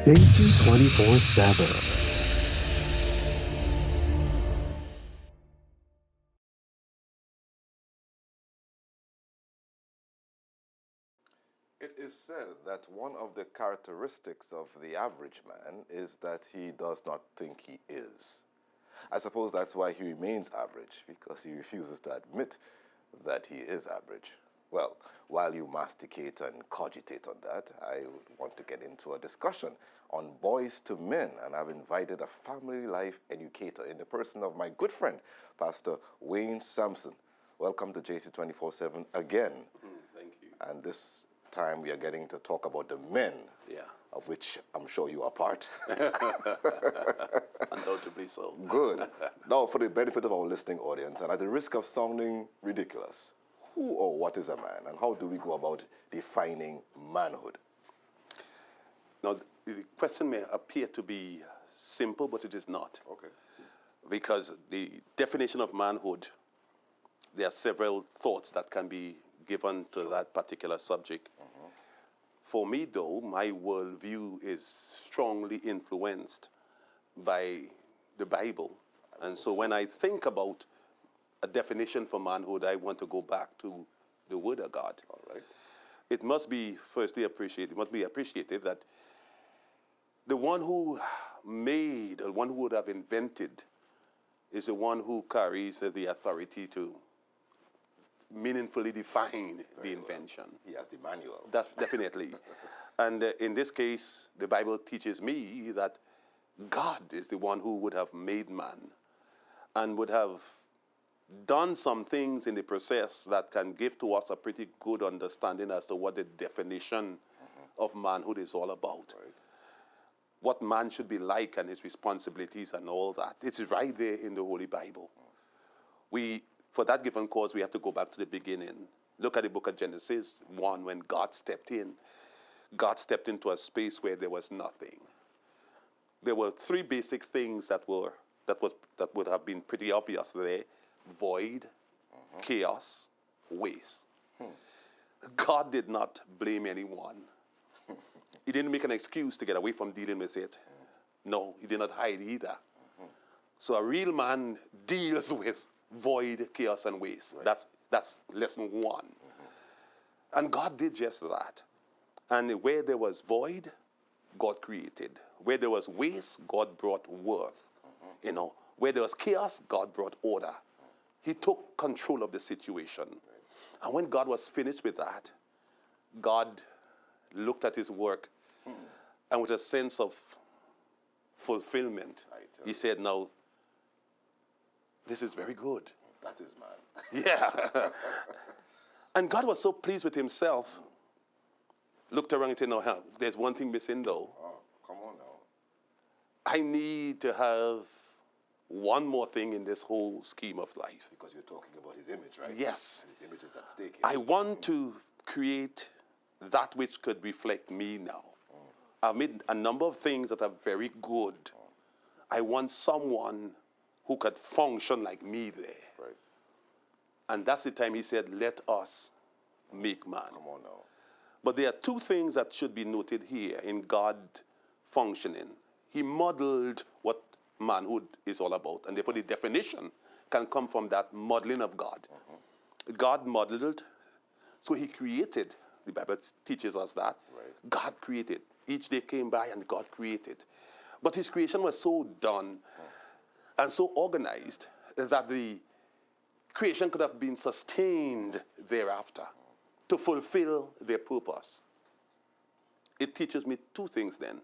Station 24/7. It is said that one of the characteristics of the average man is that he does not think he is. I suppose that's why he remains average, because he refuses to admit that he is average. Well, while you masticate and cogitate on that, I want to get into a discussion on boys to men, and I've invited a family life educator in the person of my good friend, Pastor Wayne Sampson. Welcome to JC 24/7 again. Thank you. And this time we are getting to talk about the men, of which I'm sure you are part. Undoubtedly so. Good. Now, for the benefit of our listening audience, and at the risk of sounding ridiculous, who or what is a man, and how do we go about defining manhood? Now, the question may appear to be simple, but it is not. Okay. Because the definition of manhood, there are several thoughts that can be given to that particular subject. For me, though, my worldview is strongly influenced by the Bible. And so when I think about a definition for manhood, I want to go back to the Word of God. All right. It must be firstly appreciated, it must be appreciated that the one who made, or one who would have invented, is the one who carries the authority to meaningfully define the invention. He has the manual. Definitely. And in this case, the Bible teaches me that God is the one who would have made man and would have done some things in the process that can give to us a pretty good understanding as to what the definition of manhood is all about. Right. What man should be like and his responsibilities and all that. It's right there in the Holy Bible. For that given cause, we have to go back to the beginning. Look at the book of Genesis 1 when God stepped in. God stepped into a space where there was nothing. There were three basic things that would have been pretty obvious there: void, chaos, waste. God did not blame anyone. He didn't make an excuse to get away from dealing with it. No, he did not hide either. So a real man deals with void, chaos, and waste. Right. That's lesson one. And God did just that. And where there was void, God created. Where there was waste, God brought worth. Where there was chaos, God brought order. He took control of the situation. And when God was finished with that, God looked at his work and with a sense of fulfillment, he said, now, this is very good. That is man. Yeah. And God was so pleased with himself, looked around and said, no, there's one thing missing though. Oh, come on now. I need to have one more thing in this whole scheme of life. Because you're talking about his image, right? Yes. And his image is at stake here. I want to create that which could reflect me now. I've made a number of things that are very good. I want someone who could function like me there. Right. And that's the time he said, let us make man. Come on now. But there are two things that should be noted here in God functioning. He modeled what manhood is all about. And therefore the definition can come from that modeling of God. God modeled, so he created. The Bible teaches us that. Right. God created. Each day came by and God created. But his creation was so done and so organized that the creation could have been sustained thereafter to fulfill their purpose. It teaches me two things then.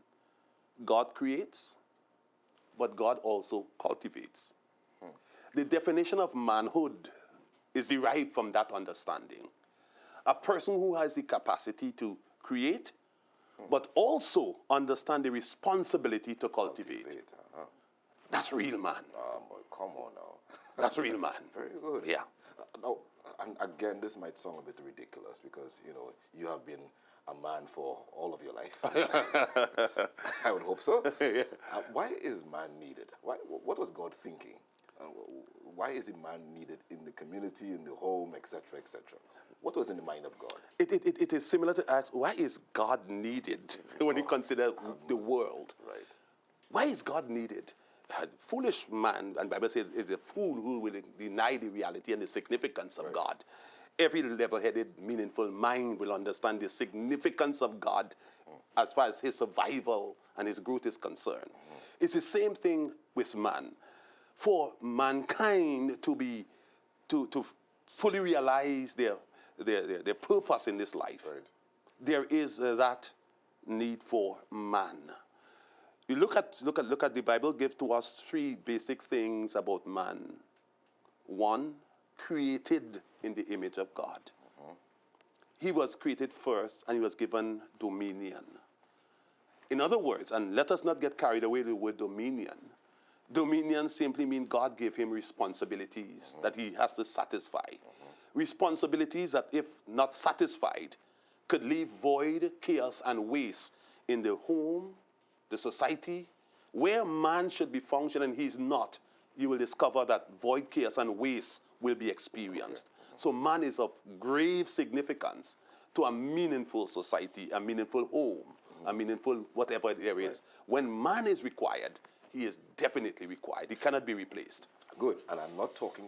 God creates, but God also cultivates. The definition of manhood is derived from that understanding. A person who has the capacity to create, but also understand the responsibility to cultivate. That's real man. Boy, come on now. That's real man. Very good. Yeah. Now, and again, this might sound a bit ridiculous because, you have been a man for all of your life. I would hope so. Yeah. Why is man needed? What was God thinking? Why is a man needed in the community, in the home, etc., etc.? What was in the mind of God? It is similar to ask, why is God needed when you consider the world? Right. Why is God needed? A foolish man, and the Bible says, is a fool who will deny the reality and the significance of God. Every level-headed, meaningful mind will understand the significance of God as far as his survival and his growth is concerned. It's the same thing with man. For mankind to fully realize their purpose in this life, there is that need for man. You look at the Bible gives to us three basic things about man. One, created in the image of God. He was created first and he was given dominion. In other words, and let us not get carried away with the word dominion. Dominion simply means God gave him responsibilities that he has to satisfy. Responsibilities that, if not satisfied, could leave void, chaos, and waste in the home, the society, where man should be functioning, he's not. You will discover that void, chaos, and waste will be experienced. So man is of grave significance to a meaningful society, a meaningful home, a meaningful whatever there is. When man is required, he is definitely required. He cannot be replaced. Good. And I'm not talking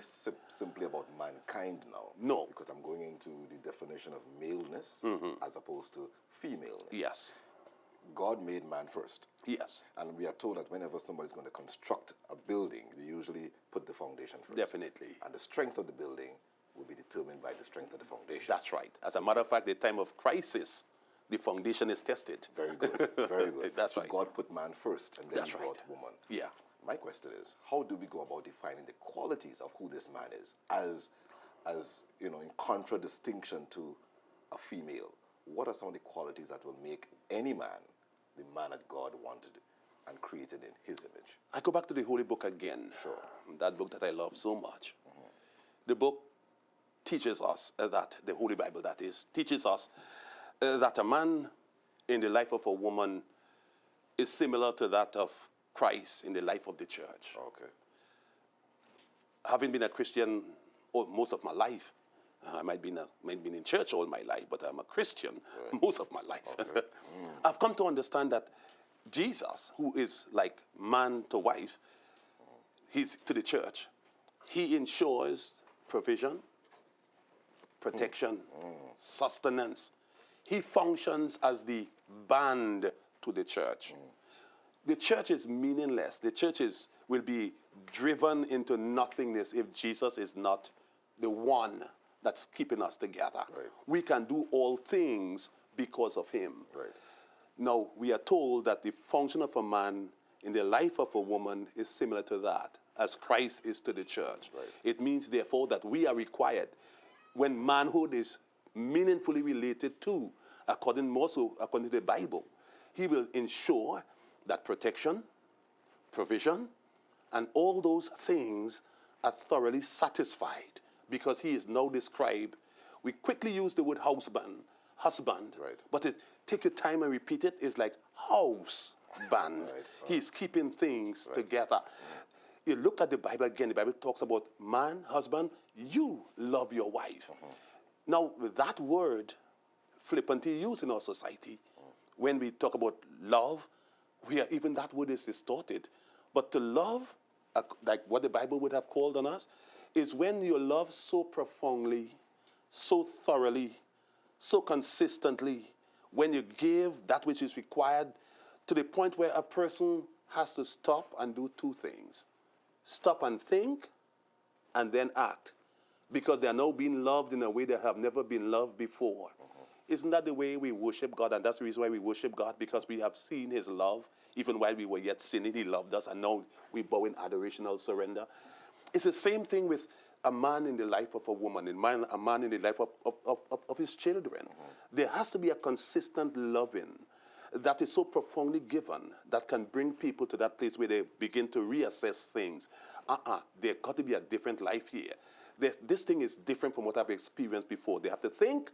simply about mankind now. No. Because I'm going into the definition of maleness as opposed to femaleness. Yes. God made man first. Yes. And we are told that whenever somebody's going to construct a building, they usually put the foundation first. Definitely. And the strength of the building will be determined by the strength of the foundation. That's right. As a matter of fact, the time of crisis, the foundation is tested. Very good. Very good. That's So right. God put man first and then That's he brought right. woman. Yeah. My question is, how do we go about defining the qualities of who this man is as you know, in contradistinction to a female? What are some of the qualities that will make any man the man that God wanted and created in his image? I go back to the Holy Book again. Sure. That book that I love so much. The book teaches us that, the Holy Bible that is, teaches us that a man in the life of a woman is similar to that of Christ in the life of the church. Okay. Having been a Christian most of my life, I might be in church all my life, but I'm a Christian most of my life. Okay. I've come to understand that Jesus, who is like man to wife, he's to the church. He ensures provision, protection, sustenance. He functions as the band to the church. The church is meaningless. The church will be driven into nothingness if Jesus is not the one that's keeping us together. Right. We can do all things because of him. Right. Now, we are told that the function of a man in the life of a woman is similar to that, as Christ is to the church. Right. It means, therefore, that we are required, when manhood is meaningfully related to, according to the Bible, he will ensure that protection, provision, and all those things are thoroughly satisfied, because he is now described. We quickly use the word husband, Right. but take your time and repeat it. It's like house band. Right. He's keeping things together. You look at the Bible again, the Bible talks about man, husband, you love your wife. Now, with that word flippantly used in our society, when we talk about love, even that word is distorted. But to love, like what the Bible would have called on us, is when you love so profoundly, so thoroughly, so consistently, when you give that which is required, to the point where a person has to stop and do two things. Stop and think, and then act. Because they are now being loved in a way they have never been loved before. Isn't that the way we worship God? And that's the reason why we worship God, because we have seen his love. Even while we were yet sinning, he loved us, and now we bow in adorational surrender. It's the same thing with a man in the life of a woman, a man in the life of his children. There has to be a consistent loving that is so profoundly given that can bring people to that place where they begin to reassess things. There got to be a different life here. This thing is different from what I've experienced before. They have to think,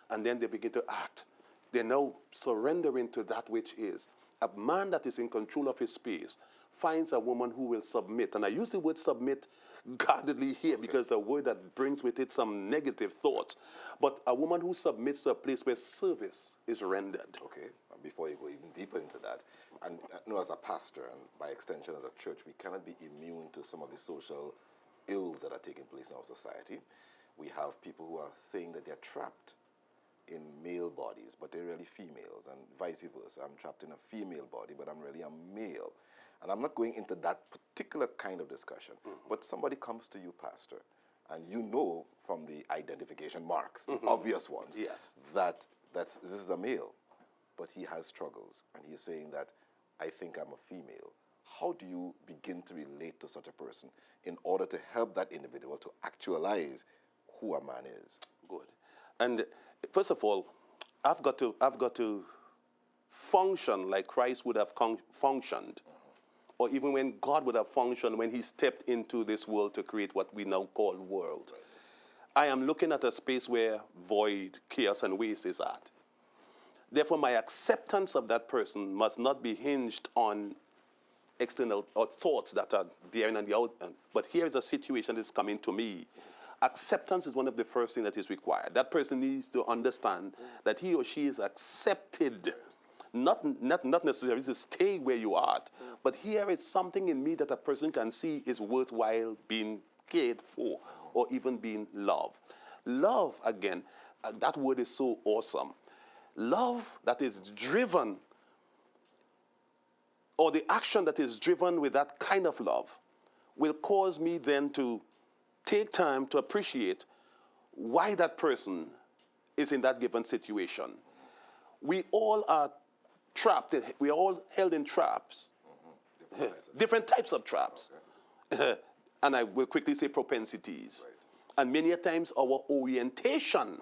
and then they begin to act. They're now surrendering to that which is. a man that is in control of his space finds a woman who will submit, and I use the word submit guardedly here because the word that brings with it some negative thoughts, but a woman who submits to a place where service is rendered. Okay, and before you go even deeper into that, and as a pastor and by extension as a church, we cannot be immune to some of the social ills that are taking place in our society. We have people who are saying that they're trapped in male bodies, but they're really females, and vice versa. I'm trapped in a female body, but I'm really a male. And I'm not going into that particular kind of discussion, but somebody comes to you, Pastor, and you know from the identification marks, the obvious ones, Yes. that this is a male, but he has struggles, and he's saying that, I think I'm a female. How do you begin to relate to such a person in order to help that individual to actualize who a man is? Good. And first of all, I've got to function like Christ would have functioned, or even when God would have functioned when he stepped into this world to create what we now call world. Right. I am looking at a space where void, chaos, and waste is at. Therefore, my acceptance of that person must not be hinged on external or thoughts that are there and on the out. But here is a situation that is coming to me. Acceptance is one of the first things that is required. That person needs to understand that he or she is accepted, not necessarily to stay where you are, but here is something in me that a person can see is worthwhile being cared for or even being loved. Love, again, that word is so awesome. Love that is driven, or the action that is driven with that kind of love, will cause me then to take time to appreciate why that person is in that given situation. We all are trapped, we are all held in traps, different types of traps. Okay. And I will quickly say propensities. Right. And many a times our orientation.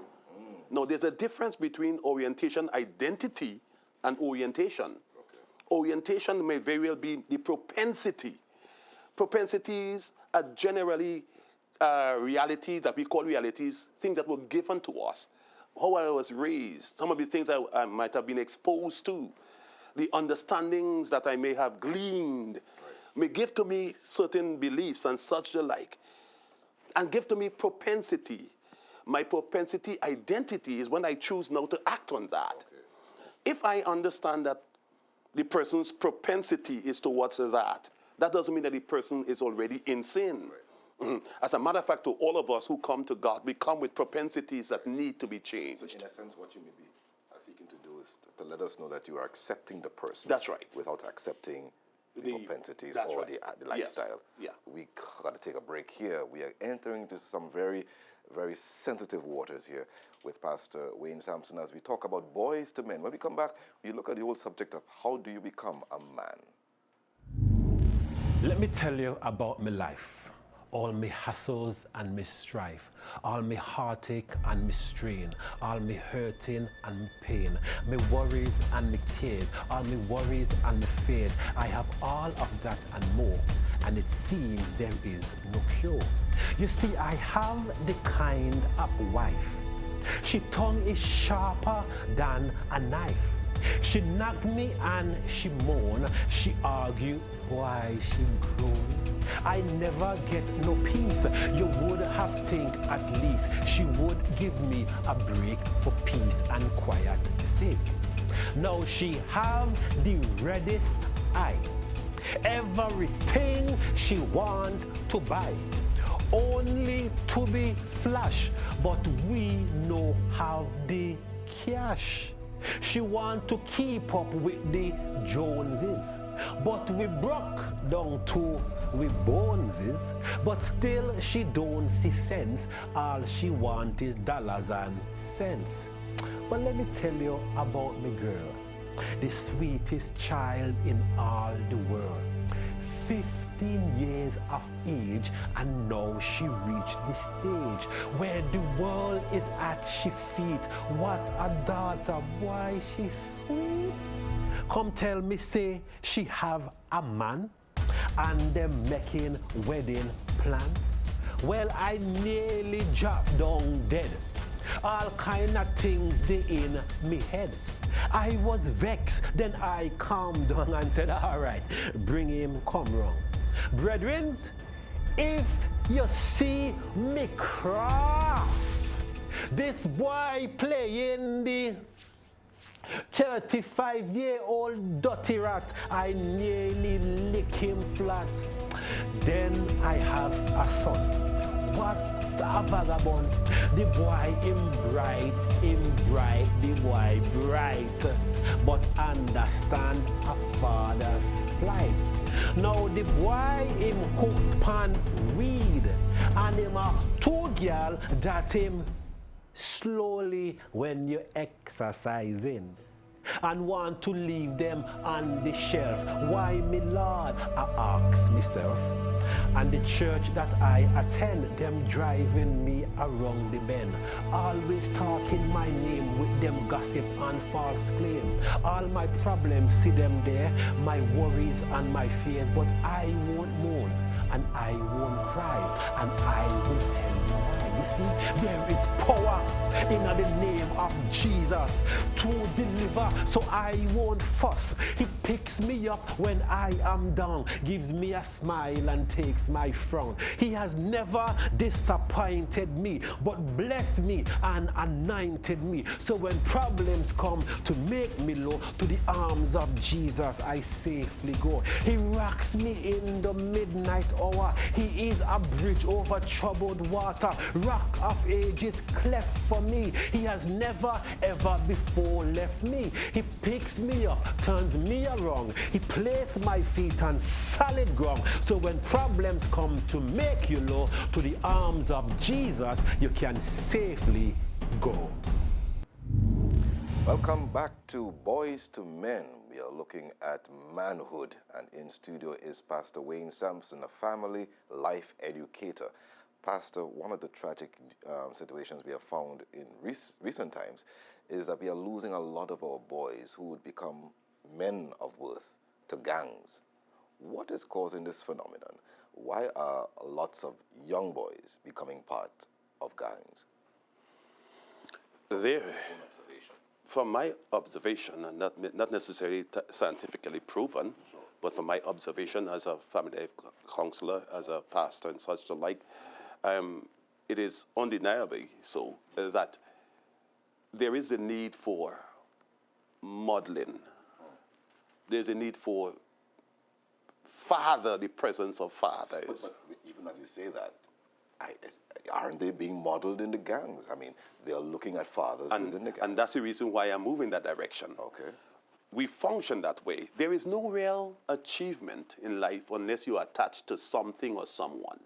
Now there's a difference between orientation, identity, and orientation. Okay. Orientation may very well be the propensity. Propensities are generally realities that we call realities, things that were given to us. How I was raised, some of the things I might have been exposed to, the understandings that I may have gleaned, may give to me certain beliefs and such the like, and give to me propensity. My propensity identity is when I choose now to act on that. Okay. If I understand that the person's propensity is towards that doesn't mean that the person is already in sin. Right. As a matter of fact, to all of us who come to God, we come with propensities that need to be changed. So in a sense, what you may be seeking to do is to let us know that you are accepting the person. That's right. Without accepting the propensities or right. the lifestyle. Yes. Yeah. We got to take a break here. We are entering into some very, very sensitive waters here with Pastor Wayne Sampson as we talk about boys to men. When we come back, we look at the whole subject of how do you become a man. Let me tell you about my life. All my hassles and my strife, all my heartache and my strain, all my hurting and my pain, my worries and my tears, all my worries and my fears. I have all of that and more, and it seems there is no cure. You see, I have the kind of wife. She tongue is sharper than a knife. She knock me and she moan. She argue why she groan. I never get no peace. You would have think at least she would give me a break for peace and quiet sake. Now she have the reddest eye. Everything she want to buy. Only to be flash, but we no have the cash. She want to keep up with the Joneses, but we broke down to we boneses, but still she don't see sense. All she want is dollars and cents. But let me tell you about my girl, the sweetest child in all the world. 15 years of age, and now she reached the stage where the world is at she feet. What a daughter, boy, she's sweet. Come tell me, say she have a man and them making wedding plan. Well, I nearly dropped down dead. All kind of things they in me head. I was vexed. Then I calmed down and said, all right, bring him come wrong. Brethren, if you see me cross, this boy playing the 35-year-old dirty rat, I nearly lick him flat. Then I have a son. What a vagabond. The boy him bright, the boy bright. But understand a father's plight. Now the boy him hooked pan weed, and him a two girl that him slowly when you exercising and want to leave them on the shelf. Why, me Lord, I ask myself. And the church that I attend, them driving me around the bend, always talking my name with them gossip and false claim. All my problems, see them there, my worries and my fears, but I won't moan and I won't cry, and I will tell you why. You see, there is power in the name of Jesus to deliver, so I won't fuss. He picks me up when I am down, gives me a smile and takes my frown. He has never disappointed me, but blessed me and anointed me. So when problems come to make me low, to the arms of Jesus I safely go. He rocks me in the midnight hour. He is a bridge over troubled water, rock of ages cleft for me. He has never ever before left me. He picks me up, turns me around. He places my feet on solid ground. So when problems come to make you low, to the arms of Jesus you can safely go. Welcome back to Boys to Men. We are looking at manhood, and in studio is Pastor Wayne Sampson, a family life educator. Pastor, one of the tragic situations we have found in recent times is that we are losing a lot of our boys who would become men of worth to gangs. What is causing this phenomenon? Why are lots of young boys becoming part of gangs? From my observation, and not necessarily scientifically proven, sure, but from my observation as a family life counselor, as a pastor and such like, it is undeniably so that there is a need for modeling. There's a need for the presence of fathers. But even as you say that, aren't they being modeled in the gangs? I mean, they are looking at fathers within the gangs. And that's the reason why I'm moving that direction. Okay. We function that way. There is no real achievement in life unless you are attached to something or someone.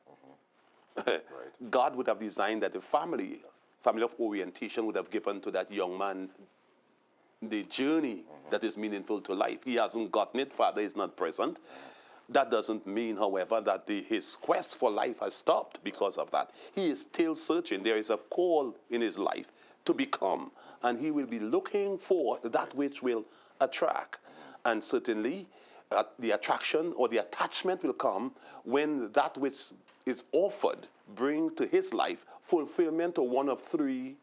Right. God would have designed that the family of orientation would have given to that young man the journey that is meaningful to life. He hasn't gotten it. Father is not present. That doesn't mean, however, that his quest for life has stopped because of that. He is still searching. There is a call in his life to become, and he will be looking for that which will attract. And certainly, the attraction or the attachment will come when that which is offered bring to his life fulfillment of one of three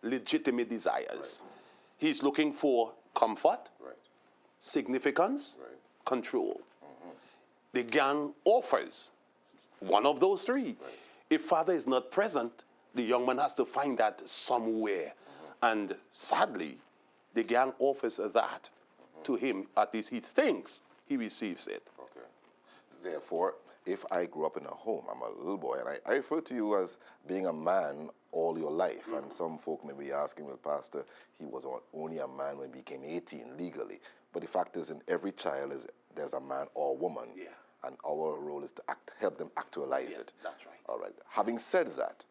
legitimate desires. Right. He's looking for comfort, right, significance, right, control. The gang offers one of those three. Right. If father is not present, the young man has to find that somewhere. And sadly, the gang offers that to him. At least he thinks he receives it. Okay. Therefore, if I grew up in a home, I'm a little boy, and I refer to you as being a man all your life. And some folk may be asking, well, Pastor, he was only a man when he became 18 legally. But the fact is, in every child, there's a man or a woman. Yeah. And our role is to help them actualize it. That's right. All right. Having said that,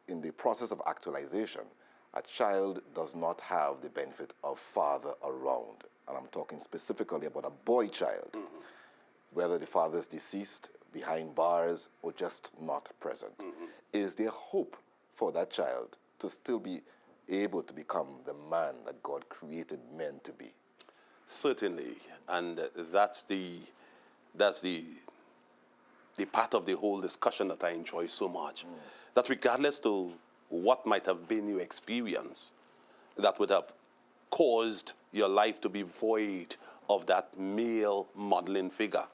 in the process of actualization, a child does not have the benefit of father around. And I'm talking specifically about a boy child, whether the father is deceased, behind bars, or just not present. Is there hope for that child to still be able to become the man that God created men to be? Certainly, and that's the part of the whole discussion that I enjoy so much. That regardless to what might have been your experience, that would have caused your life to be void of that male modeling figure.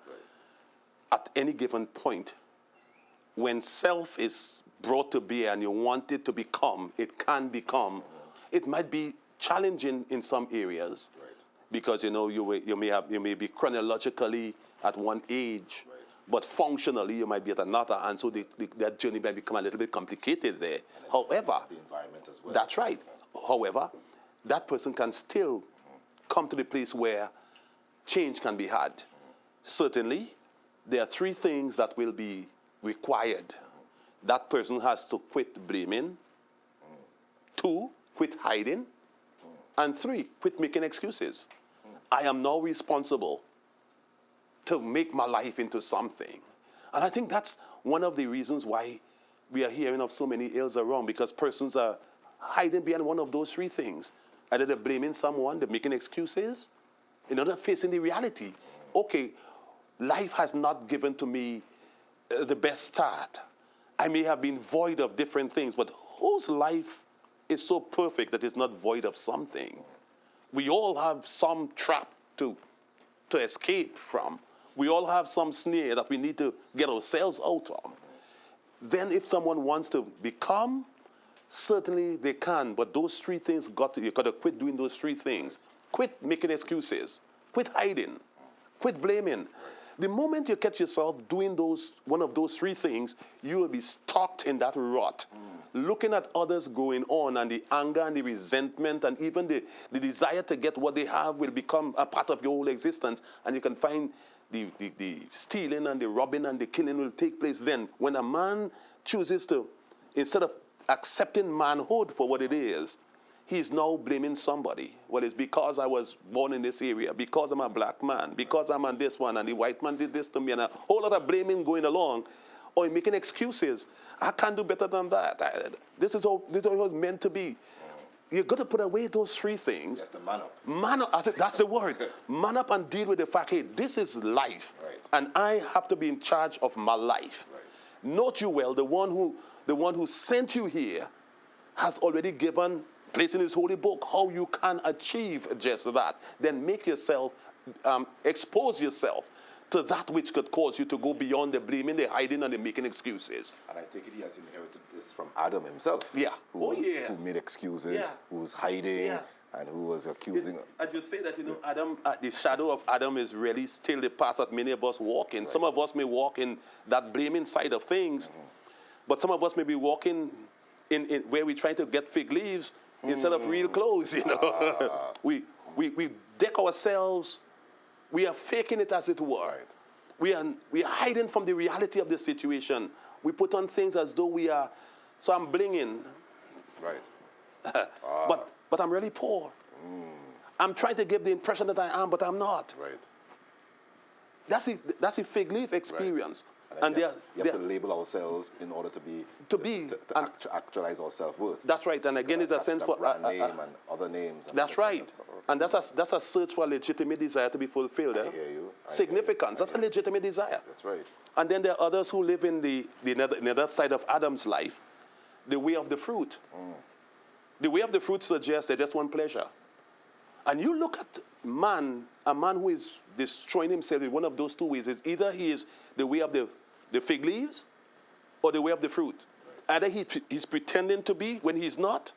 At any given point, when self is brought to bear and you want it to become, it can become, it might be challenging in some areas, because you may be chronologically at one age, but functionally you might be at another, and so that journey might become a little bit complicated there. However, the environment as well. That's right. However, that person can still come to the place where change can be had. Certainly, there are 3 things that will be required. That person has to quit blaming. 2, quit hiding. And 3, quit making excuses. I am now responsible to make my life into something. And I think that's one of the reasons why we are hearing of so many ills around, because persons are hiding behind one of those 3 things. Either they're blaming someone, they're making excuses, they're facing the reality. Okay, life has not given to me the best start. I may have been void of different things, but whose life is so perfect that it's not void of something? We all have some trap to escape from. We all have some snare that we need to get ourselves out of. Then if someone wants to become, certainly they can, but those 3 things, you got to quit doing those 3 things. Quit making excuses. Quit hiding. Quit blaming. The moment you catch yourself doing one of those 3 things, you will be stuck in that rut, looking at others going on, and the anger and the resentment and even the desire to get what they have will become a part of your whole existence, and you can find the stealing and the robbing and the killing will take place then. When a man chooses to, instead of accepting manhood for what it is, he's now blaming somebody. Well, it's because I was born in this area, because I'm a black man, because I'm on this one, and the white man did this to me, and a whole lot of blaming going along, or making excuses. I can't do better than that. This is how it was meant to be. You've got to put away those 3 things. That's the man up. Man up, that's the word. Man up and deal with the fact, hey, this is life, and I have to be in charge of my life. Note you well, the one who sent you here has already given, placed in his holy book, how you can achieve just that. Then make yourself, expose yourself to that which could cause you to go beyond the blaming, the hiding, and the making excuses. And I think he has inherited this from Adam himself. Yeah. Who made excuses, who was hiding, and who was accusing. I just say that, Adam, the shadow of Adam is really still the path that many of us walk in. Some of us may walk in that blaming side of things, but some of us may be walking in where we're trying to get fig leaves instead of real clothes, we deck ourselves. We are faking it, as it were. We are hiding from the reality of the situation. We put on things as though we are, so I'm blinging. But I'm really poor. I'm trying to give the impression that I am, but I'm not. That's a fig leaf experience. And we have to label ourselves in order to actualize our self-worth. That's right. And again, it's a sense for brand name and other names. That's right. And that's a search for a legitimate desire to be fulfilled. I hear you. Significance. That's a legitimate desire. That's right. And then there are others who live in the other side of Adam's life, the way of the fruit. The way of the fruit suggests they just want pleasure. And you look at a man who is destroying himself in one of those 2 ways. Is either he is the way of the fig leaves or the way of the fruit. Either he's pretending to be when he's not,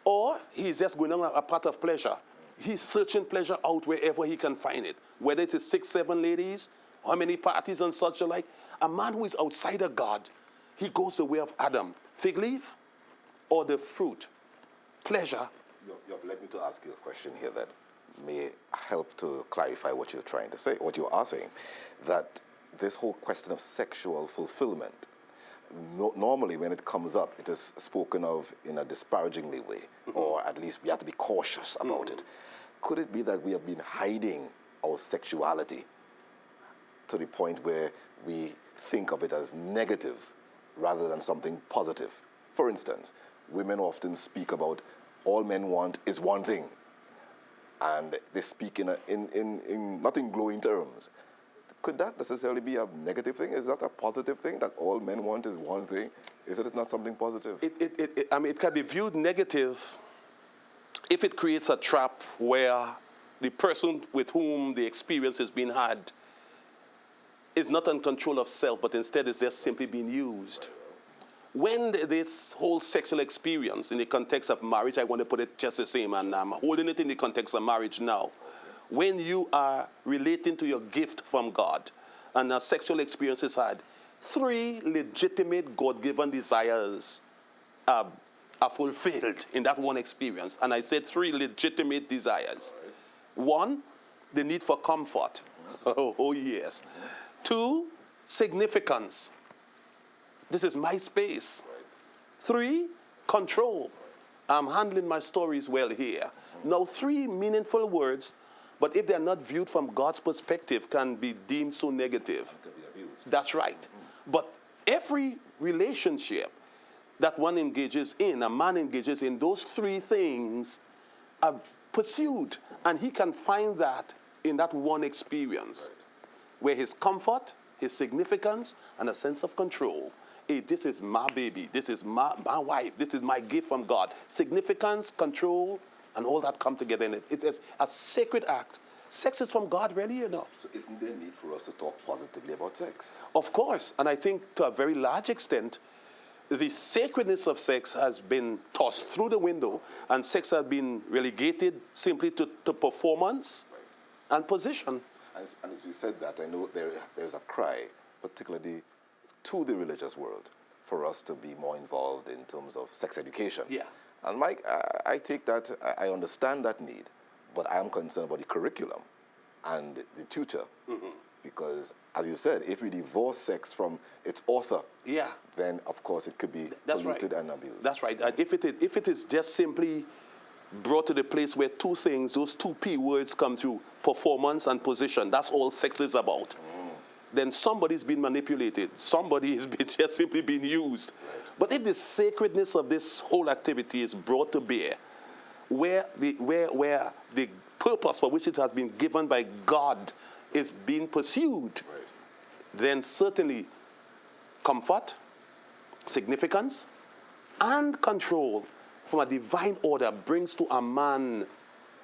or he's just going on a path of pleasure. He's searching pleasure out wherever he can find it. Whether it's 6, 7 ladies, how many parties and such alike. A man who is outside of God, he goes the way of Adam. Fig leaf or the fruit. Pleasure. You have led me to ask you a question here that may help to clarify what you're trying to say, what you are saying, that this whole question of sexual fulfillment, normally when it comes up, it is spoken of in a disparagingly way, or at least we have to be cautious about it. Could it be that we have been hiding our sexuality to the point where we think of it as negative rather than something positive? For instance, women often speak about all men want is one thing, and they speak in not in glowing terms. Could that necessarily be a negative thing? Is that a positive thing, that all men want is one thing? Is it not something positive? It can be viewed negative if it creates a trap where the person with whom the experience is being had is not in control of self, but instead is just simply being used. When this whole sexual experience in the context of marriage, I want to put it just the same, and I'm holding it in the context of marriage now. When you are relating to your gift from God and a sexual experience is had, 3 legitimate God-given desires are fulfilled in that one experience. And I said 3 legitimate desires. 1, the need for comfort. Oh yes. 2, significance. This is my space. 3, control. I'm handling my stories well here. Now 3 meaningful words, but if they're not viewed from God's perspective, can be deemed so negative. That's right. But every relationship that one engages in, a man engages in, those 3 things are pursued. And he can find that in that one experience, where his comfort, his significance, and a sense of control. Hey, this is my baby. This is my wife. This is my gift from God. Significance, control, and all that come together in it. It is a sacred act. Sex is from God, really, you know. So isn't there a need for us to talk positively about sex? Of course. And I think to a very large extent, the sacredness of sex has been tossed through the window, and sex has been relegated simply to performance and position. And as you said that, I know there's a cry, particularly to the religious world, for us to be more involved in terms of sex education. Yeah. And Mike, I take that, I understand that need, but I am concerned about the curriculum and the tutor. Because, as you said, if we divorce sex from its author, then of course it could be polluted and abused. That's right. And if it is just simply brought to the place where 2 things, those 2 P words come through, performance and position, that's all sex is about, then somebody's been manipulated. Somebody is just simply being used. But if the sacredness of this whole activity is brought to bear, where the purpose for which it has been given by God is being pursued, then certainly comfort, significance, and control from a divine order brings to a man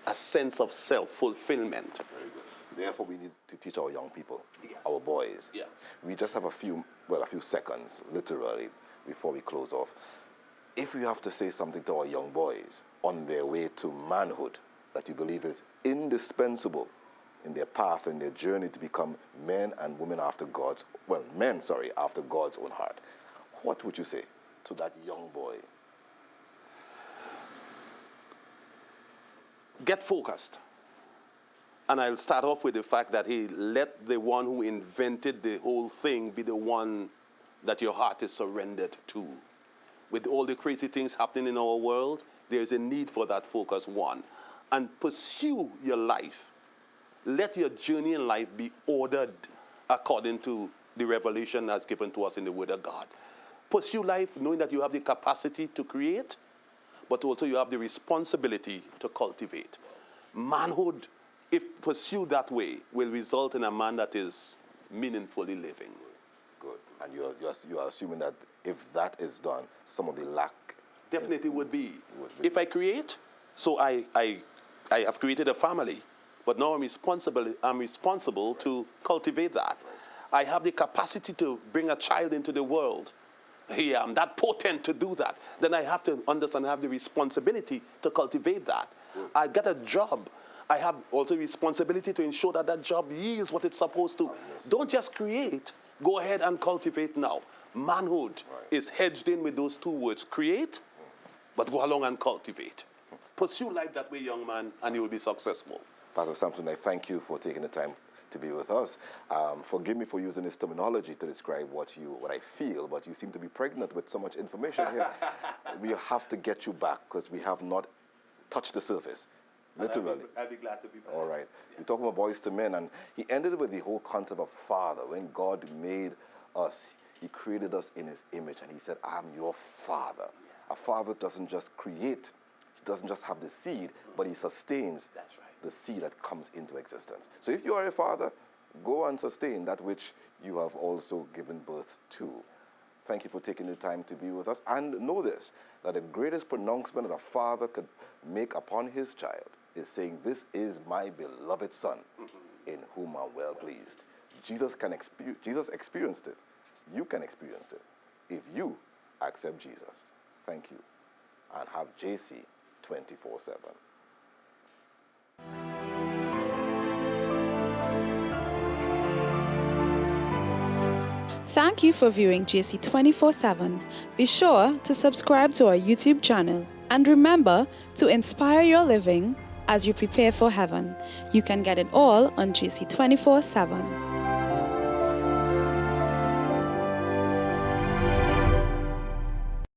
a sense of self-fulfillment. Therefore, we need to teach our young people, our boys. We just have a few seconds, literally, before we close off. If we have to say something to our young boys on their way to manhood that you believe is indispensable in their path and their journey to become men and women after God's own heart, what would you say to that young boy? Get focused. And I'll start off with the fact that let the one who invented the whole thing be the one that your heart is surrendered to. With all the crazy things happening in our world, there's a need for that focus, one. And pursue your life. Let your journey in life be ordered according to the revelation that's given to us in the Word of God. Pursue life knowing that you have the capacity to create, but also you have the responsibility to cultivate. Manhood, if pursued that way, will result in a man that is meaningfully living. Good. And you are assuming that if that is done, some of the lack definitely would be. If I create, so I have created a family, but now I'm responsible to cultivate that. I have the capacity to bring a child into the world. Yeah, I'm that potent to do that. Then I have to understand I have the responsibility to cultivate that. I get a job. I have also responsibility to ensure that that job yields what it's supposed to. Don't just create. Go ahead and cultivate now. Manhood is hedged in with those 2 words. Create, but go along and cultivate. Pursue life that way, young man, and you will be successful. Pastor Sampson, I thank you for taking the time to be with us. Forgive me for using this terminology to describe what I feel, but you seem to be pregnant with so much information here. We have to get you back because we have not touched the surface. Literally. I'd be glad to be back. All right. We're talking about boys to men, and he ended with the whole concept of father. When God made us, he created us in his image, and he said, I'm your father. A father doesn't just create. He doesn't just have the seed, but he sustains the seed that comes into existence. So if you are a father, go and sustain that which you have also given birth to. Thank you for taking the time to be with us. And know this, that the greatest pronouncement that a father could make upon his child is saying, this is my beloved son, in whom I'm well pleased. Jesus experienced it. You can experience it if you accept Jesus. Thank you. And have JC 24/7. Thank you for viewing JC 24/7. Be sure to subscribe to our YouTube channel and remember to inspire your living as you prepare for heaven. You can get it all on JC 24/7.